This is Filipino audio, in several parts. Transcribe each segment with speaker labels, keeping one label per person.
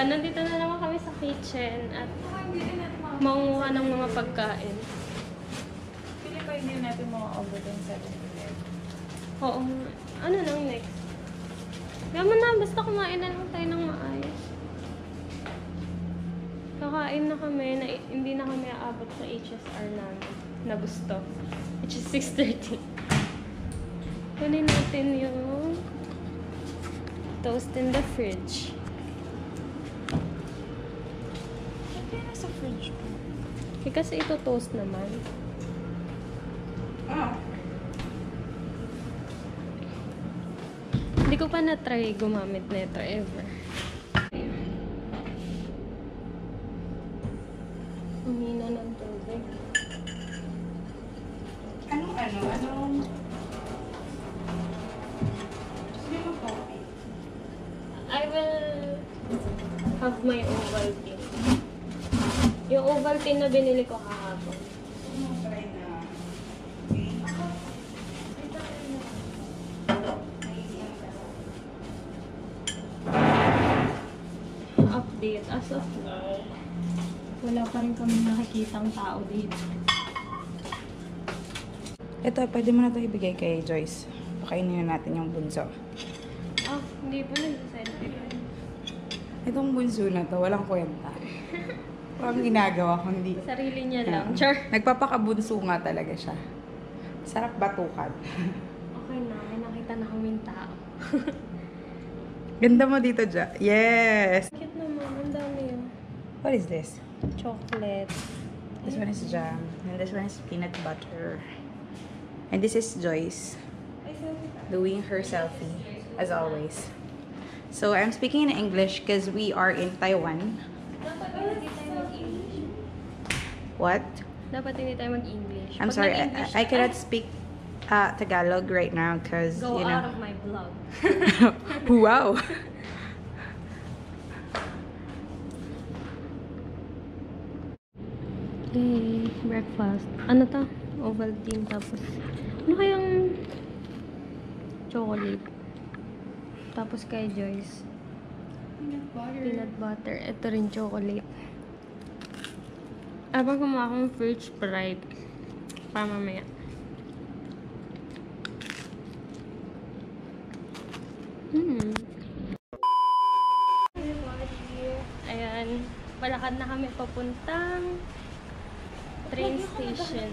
Speaker 1: nandito na naman kami sa kitchen at manguha ng mga pagkain.
Speaker 2: Pili pa hindi natin mga overtime 7-11.
Speaker 1: Oo. Ano nang next? Yaman na, basta kumain na lang tayo ng maayos. Kakain na kami, na hindi na kami aabot sa HSR namin na gusto. Which is 6:30. Kunin natin yung toast in the fridge.
Speaker 2: Bakit nasa fridge po?
Speaker 1: Kasi ito toast naman. Hindi ko pa na-try gumamit nito ever. Umina ng tubig.
Speaker 2: Anong? Gusto mo coffee?
Speaker 1: I will have my Ovaltine. Yung Ovaltine na binili ko kahapon.
Speaker 2: Try na.
Speaker 1: Update. As of now, wala pa rin kami nakikitang tao dito.
Speaker 2: Ito, pwede mo na ito ibigay kay Joyce. Pakainin na natin yung bunso.
Speaker 1: Ah, hindi pa nag-decide.
Speaker 2: Itong bunso na to, walang kwenta. Walang ginagawa kundi.
Speaker 1: Sarili niya lang. Char.
Speaker 2: Nagpapakabunso nga talaga siya. Sarap batukan.
Speaker 1: Okay na, may nakita na kaming tao.
Speaker 2: Ganda mo dito, Ja. Yes!
Speaker 1: Cute naman, ang dami yun.
Speaker 2: What is this?
Speaker 1: Chocolate.
Speaker 2: This one is jam. And this one is peanut butter. And this is Joyce doing her selfie, as always. So I'm speaking in English because we are in Taiwan.
Speaker 1: Dapat hindi tayo mag-English.
Speaker 2: What?
Speaker 1: Dapat hindi tayo mag-English.
Speaker 2: I'm sorry, I cannot speak Tagalog right now because,
Speaker 1: Go
Speaker 2: you
Speaker 1: out
Speaker 2: know.
Speaker 1: of my vlog.
Speaker 2: Wow!
Speaker 1: Okay, breakfast. Ano to? Ovaltine tapos. Ano kayang chocolate? Tapos kay Joyce. Peanut butter. Ito rin chocolate. Abang kumuha akong fruit Sprite. Pa mamaya. Ayan. Palakad na kami papuntang train station.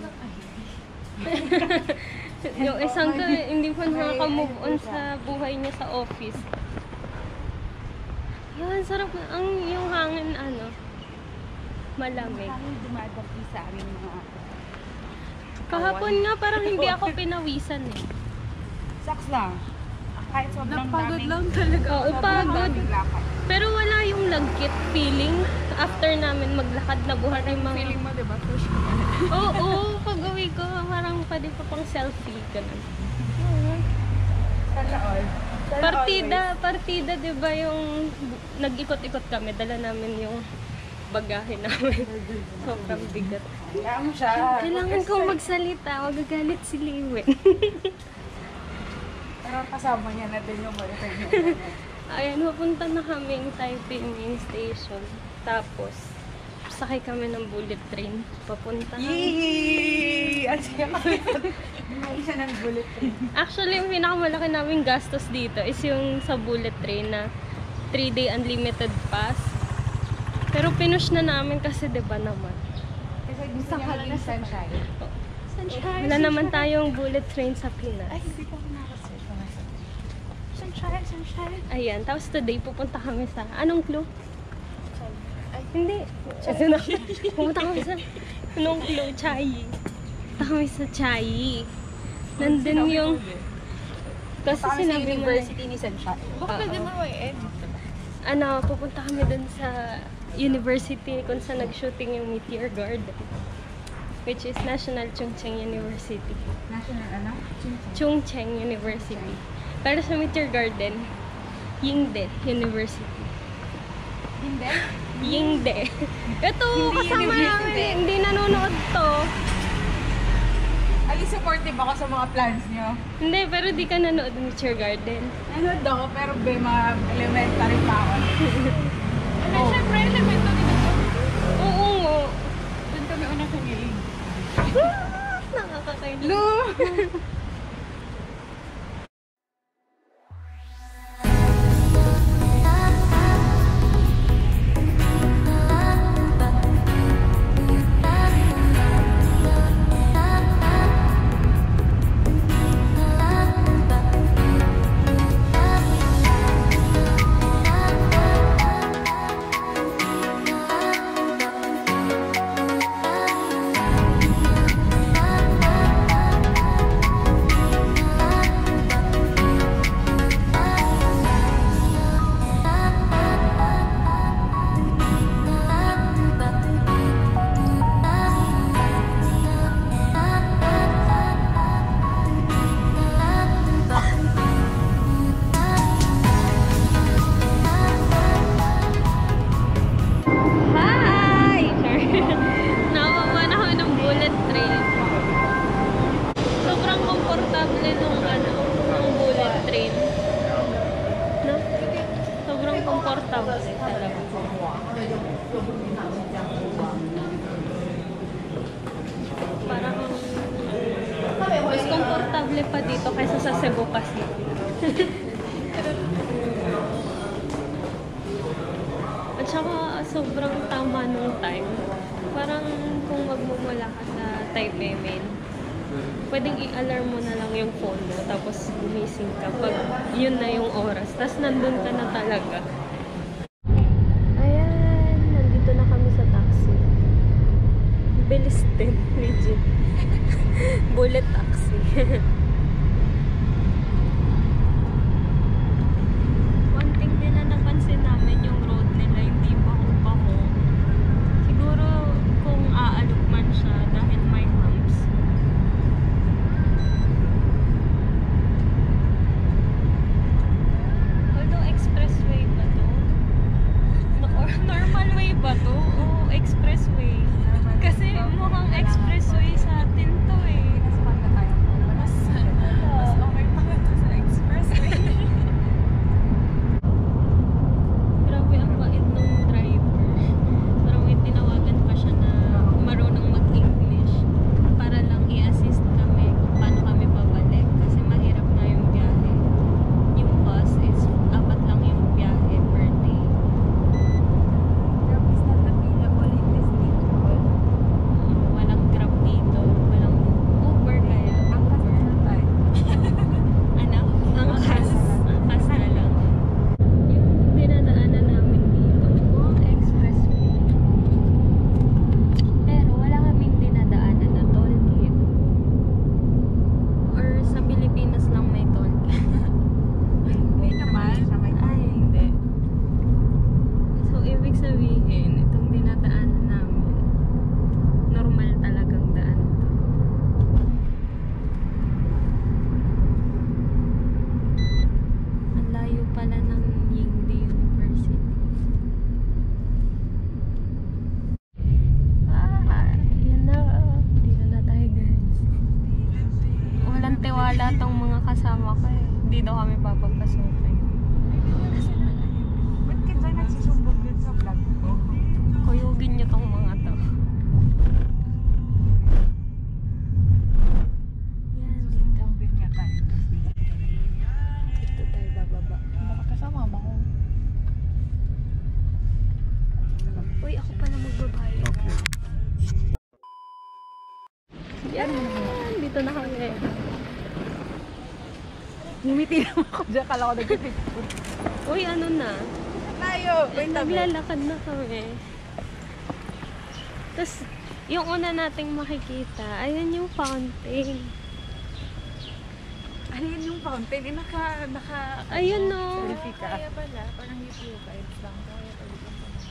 Speaker 1: Yung isang to, hindi pa nakaka-move on sa buhay niya sa office. Yan, sarap na. Yung hangin, malamig.
Speaker 2: Hangin dumadapi sa amin mga...
Speaker 1: Kahapon nga, parang hindi ako pinawisan eh.
Speaker 2: Saks lang. Kahit sobrang
Speaker 1: Napagod
Speaker 2: daming...
Speaker 1: lang talaga. Oo, pagod.
Speaker 2: lakad.
Speaker 1: Pero wala yung lagkit feeling after namin maglakad na buhat yung mga...
Speaker 2: Feeling mo, diba? Push ko na.
Speaker 1: Oo, pag-uwi ko, parang pwede pa pang selfie. Ganun.
Speaker 2: Sana all.
Speaker 1: Partida, di ba yung nag-ikot-ikot kami, dala namin yung bagahe namin. Sobrang bigat.
Speaker 2: Kaya mo siya.
Speaker 1: Kailangan kong magsalita, magagalit si Liwen.
Speaker 2: Pero kasama niya na din yung boyfriend niya.
Speaker 1: Ayan, pupunta na kaming Taipei main station. Tapos, sakay kami ng bullet train. Papunta.
Speaker 2: Yay! Ang siya kami. Buhay siya ng bullet train.
Speaker 1: Actually, yung pinakamalaki naming gastos dito is yung sa bullet train na 3-day unlimited pass. Pero pinush na namin kasi 'di ba naman.
Speaker 2: Kasi gusto niya maging sunshine.
Speaker 1: Sunshine. Wala naman tayong bullet train sa Pinas.
Speaker 2: Ay, hindi ko nakasay. Sunshine.
Speaker 1: Ayan, tapos today pupunta kami sa anong clue?
Speaker 2: Ay,
Speaker 1: Hindi. Ito na. Pupunta kami sa anong clue? Chiayi. Pupunta kami sa Chiayi. Nandun yung... Kasi sinabi mo
Speaker 2: University ni Sunshine.
Speaker 1: Baka pwede
Speaker 2: mo i-edit.
Speaker 1: pupunta kami dun sa university kung saan nag-shooting yung Meteor Garden. Which is National Chung Cheng University.
Speaker 2: National ano?
Speaker 1: Chung Cheng University. Pero sa Meteor Garden, Yingde University.
Speaker 2: Hindi?
Speaker 1: Yingde. Ito,
Speaker 2: Hindi
Speaker 1: kasama
Speaker 2: university.
Speaker 1: namin. Hindi nanonood to.
Speaker 2: Ay, supportive ako sa mga plans niyo.
Speaker 1: Hindi, pero di ka nanood ng Meteor Garden.
Speaker 2: Nanood ako, pero mga elementary pa ako.
Speaker 1: Oh. simple pa dito kaysa sa Cebu kasi. At saka sobrang tama nung time. Parang kung magmumula ka sa Taipei Main, pwedeng i-alarm mo na lang yung phone mo, tapos gumising ka pag yun na yung oras. Tapos nandun ka na talaga. Ayan, nandito na kami sa taxi. Bilis din, legit. Bullet taxi. One thing din na napansin namin, yung road nila hindi baho-baho. Siguro kung aalok man siya dahil may humps. Although expressway ba to? Normal way ba to? O expressway? Kasi mukhang expressway sa atin to eh. Mas okay pa nga sa expressway. Grabe ang bait nung driver. Parang may tinawagan pa siya na marunong mag-English para lang i-assist kami kung paano kami pabalik. Kasi mahirap na yung biyahe. Yung bus is 4 lang yung biyahe per day.
Speaker 2: Grab is not available in this neighborhood.
Speaker 1: Walang grab dito. Walang Uber kaya.
Speaker 2: Angkas na tayo.
Speaker 1: Ano? Angkas. Angkas na lang. Yung dinadaanan namin dito, expressway. Pero wala kaming dinadaanan na tollgate. Or sa Pilipinas lang may tollgate.
Speaker 2: Hindi naman.
Speaker 1: Ay, hindi. So, ibig sabihin, itong dinadaanan namin, normal talagang daan to. Ang layo pala ng Yingdi University. Yan na. Dito na tayo, guys. Walang tiwala tong mga kasama ko eh. Hindi daw kami papapasukin.
Speaker 2: Ba't ka dyan nagsusumbog din sa vlog ko?
Speaker 1: Kuyugin niyo tong mga to. Yan, dito.
Speaker 2: Din nga tayo.
Speaker 1: Dito tayo bababa.
Speaker 2: Baka kasama mo ko.
Speaker 1: Uy, ako pala magbabayad.
Speaker 3: Okay.
Speaker 1: Yan, dito na kami.
Speaker 2: Ngumiti naman ako dyan. Kala ko nag-picture.
Speaker 1: Uy, ano na?
Speaker 2: Tayo! Wait lang.
Speaker 1: Naglalakad na kami. Tapos, yung una nating makikita, ayan yung fountain.
Speaker 2: Ano yun yung fountain? Eh, naka...
Speaker 1: Ayun no.
Speaker 2: Selfie ka. Kaya pala. Parang YouTube vibes lang. Kaya pala dito cottage.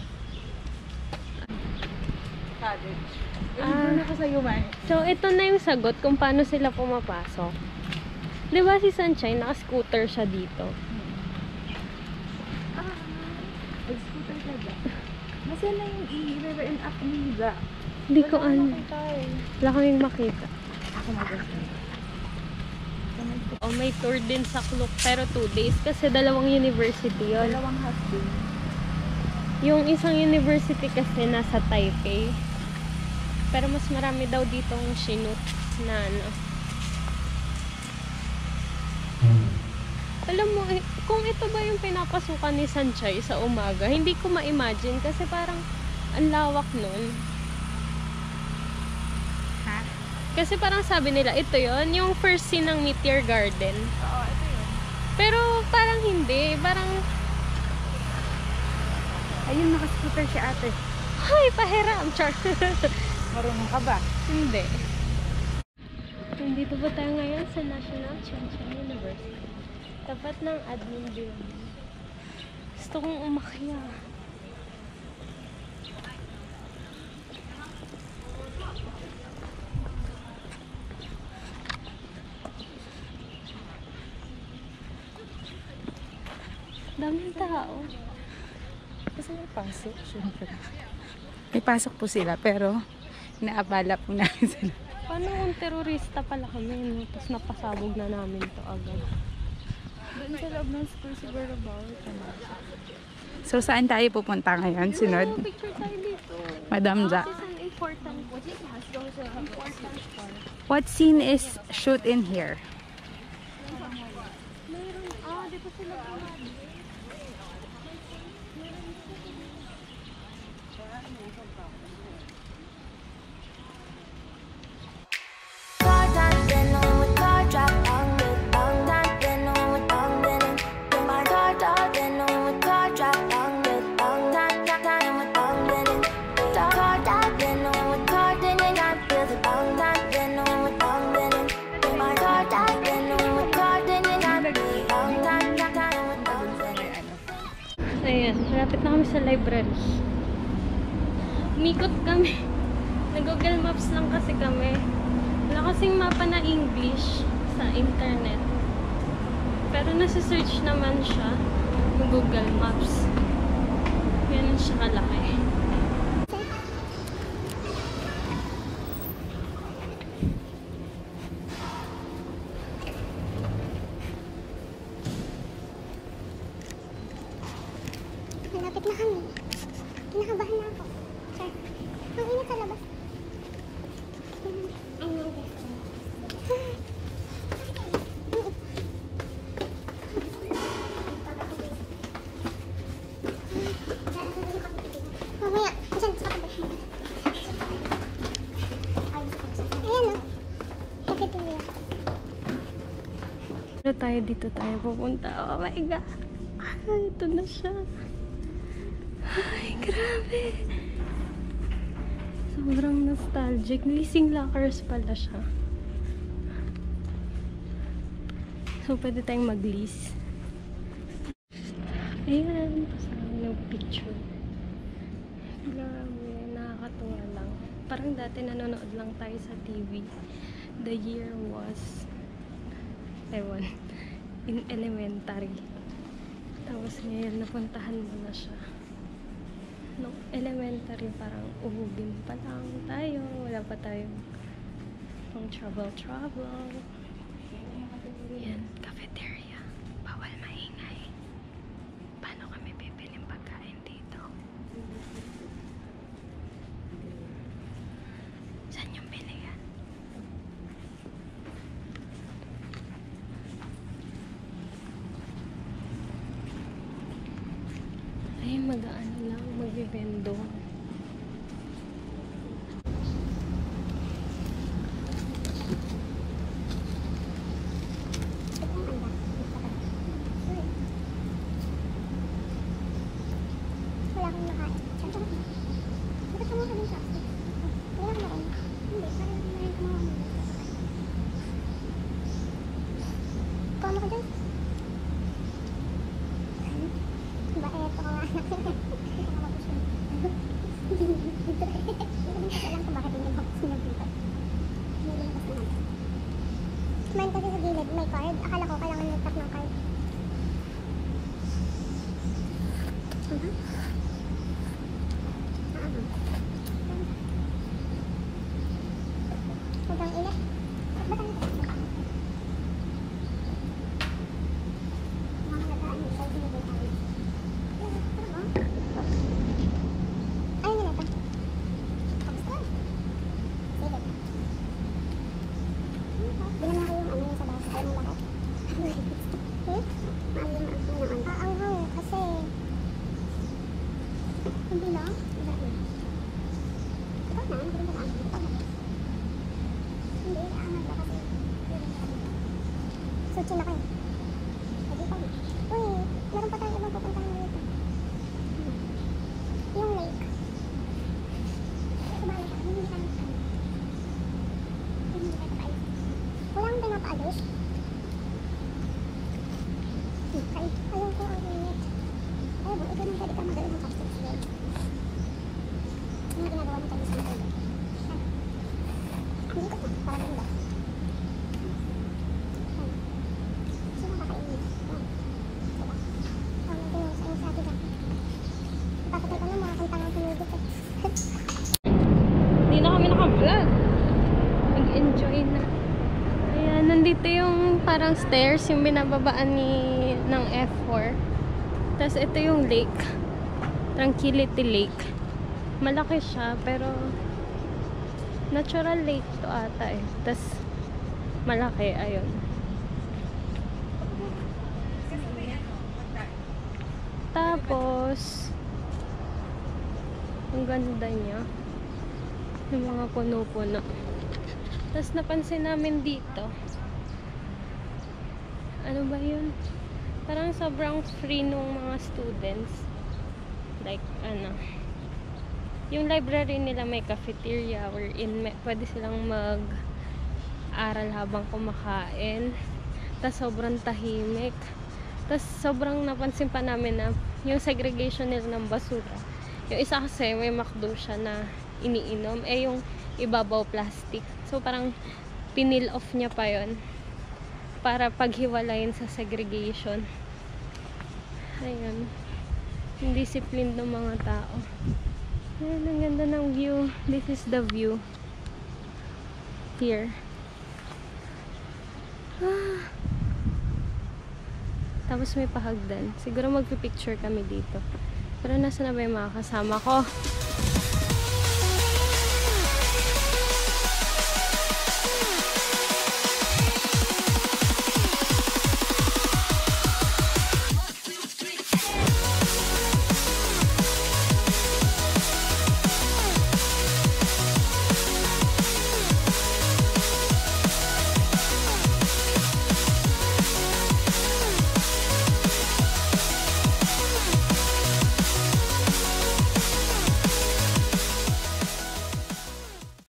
Speaker 1: Ah.
Speaker 2: Ano ka sa'yo, man?
Speaker 1: So, ito na yung sagot kung paano sila pumapasok. Di ba si Sunshine, naka-scooter siya dito?
Speaker 2: Nag-scooter ka ba? Nasaan na yung i-re-and up nila?
Speaker 1: Hindi ko ano.
Speaker 2: Tayo.
Speaker 1: Wala kaming makita.
Speaker 2: Ako mag-gusto.
Speaker 1: Oh, may tour din sa Klook, pero 2 days kasi dalawang university yon.
Speaker 2: Dalawang half day.
Speaker 1: Yung isang university kasi nasa Taipei. Pero mas marami daw ditong Chinook na ano. Alam mo, kung ito ba yung pinapasukan ni Sanchay sa umaga, hindi ko ma-imagine kasi parang ang lawak nun.
Speaker 2: Ha?
Speaker 1: Kasi parang sabi nila, ito yon yung first scene ng Meteor Garden.
Speaker 2: Oo, ito yun.
Speaker 1: Pero parang hindi, parang,
Speaker 2: Ayun, naka-scooter si ate.
Speaker 1: ay, pahiram, char.
Speaker 2: Marunong ka ba?
Speaker 1: Hindi. Nandito ba tayo ngayon sa National Chung Cheng University? Tapat ng admin building. Gusto kong umakyat. Daming tao.
Speaker 2: Kasi may pasok, syempre. May pasok po sila, pero inaabala po namin sila.
Speaker 1: Paano kung terorista pala kami, no? Tapos napasabog na namin to agad.
Speaker 2: Doon sa loob ng school siguro ba? So, saan tayo pupunta ngayon? Sunod?
Speaker 1: Oh, picture tayo dito.
Speaker 2: Madam Ja.
Speaker 1: This is an important part.
Speaker 2: What scene is shoot in here?
Speaker 1: Ayan, malapit na kami sa library. Umikot kami. Nag-Google Maps lang kasi kami. Wala kasing mapa na English sa internet. Pero nasa-search naman siya ng Google Maps. Ganun siya kalaki.
Speaker 3: Malapit na kami. Kinakabahan na ako. Sir, ang init sa labas. Ang init. Mamaya, dyan sa kape. Ayan o. Cafeteria.
Speaker 1: Pero tayo dito tayo pupunta. Oh my God. Ay, ito na siya. Ay, grabe. Sobrang nostalgic. Leasing lockers pala siya. So, pwede tayong mag-lease. Ayan. Pasama yung picture. Grabe. Nakakatuwa lang. Parang dati nanonood lang tayo sa TV. The year was Taiwan. In elementary. Tapos ngayon, napuntahan mo na siya. No, elementary, parang uhugin pa lang tayo. Wala pa tayong pang travel. Yan, cafeteria. Bawal maingay. Paano kami bibiling pagkain dito? Saan yung bilihan? Ay, mag-ano lang, mag-bendo.
Speaker 3: Wala akong nakain. Bakit mo kami sa akin? Wala akong nakain. Hindi, parang hindi ko makain. Kama ka dyan? Diba, eto ka nga. Hindi ko makagusto. Hindi ko alam kung bakit hindi makagusto ng dito. Hindi ko makagusto naman. Kumain kasi sa gilid, may card. Akala ko kailangan nag-tap ng card. Sobrang init. Ba't ang init? Mga nagaan yung size na din tayo. Ayun na ito. Tapos ko. Sige. Bilang ako yung ano yung sa basa. Ayaw mo lahat. Maalim ang naman. Aanghang kasi hindi na. Ito na. Hindi na lang. Ito na. Hindi, aangat ba kasi. Suchi na kayo. Pwede pa na. Uy, meron pa tayong ibang pupuntahan na dito. Yung lake. Ito ba na siya? Hindi ka na siya. Hindi ka kapaalis. Walang pinapaalis. Ay, ayaw ko ang init. Ayaw mo, ikaw nang pwede ka magaling ng chopsticks yun. Yung ginagawa mo tayo sa mga pwede. Hindi ko na, para ganda. Sino kakainit? Diba? Ang tinong sa sabi ka. Ipapatay ko na mga kantang ang pinigit eh.
Speaker 1: Hindi na kami naka-vlog. Mag-enjoy na. Ayan, nandito yung parang stairs, yung binababaan ng F4. Tapos ito yung lake. Tranquility Lake. Malaki siya, pero natural lake to ata eh. Tapos malaki, ayun. Tapos, ang ganda niya. Yung mga puno-puno. Tapos napansin namin dito. Ano ba yun? Parang sobrang free nung mga students. Like, yung library nila may cafeteria wherein pwede silang mag-aral habang kumakain. Tapos sobrang tahimik. Tapos sobrang napansin pa namin na yung segregation nila ng basura. Yung isa kasi may McDo siya na iniinom. Yung ibabaw plastic. So parang pinil off niya pa yon para paghiwalayin sa segregation. Ayan. Yung discipline ng mga tao. Ayan, ang ganda ng view. This is the view. Here. Tapos may pahagdan. Siguro magpipicture kami dito. Pero nasa na ba yung mga kasama ko?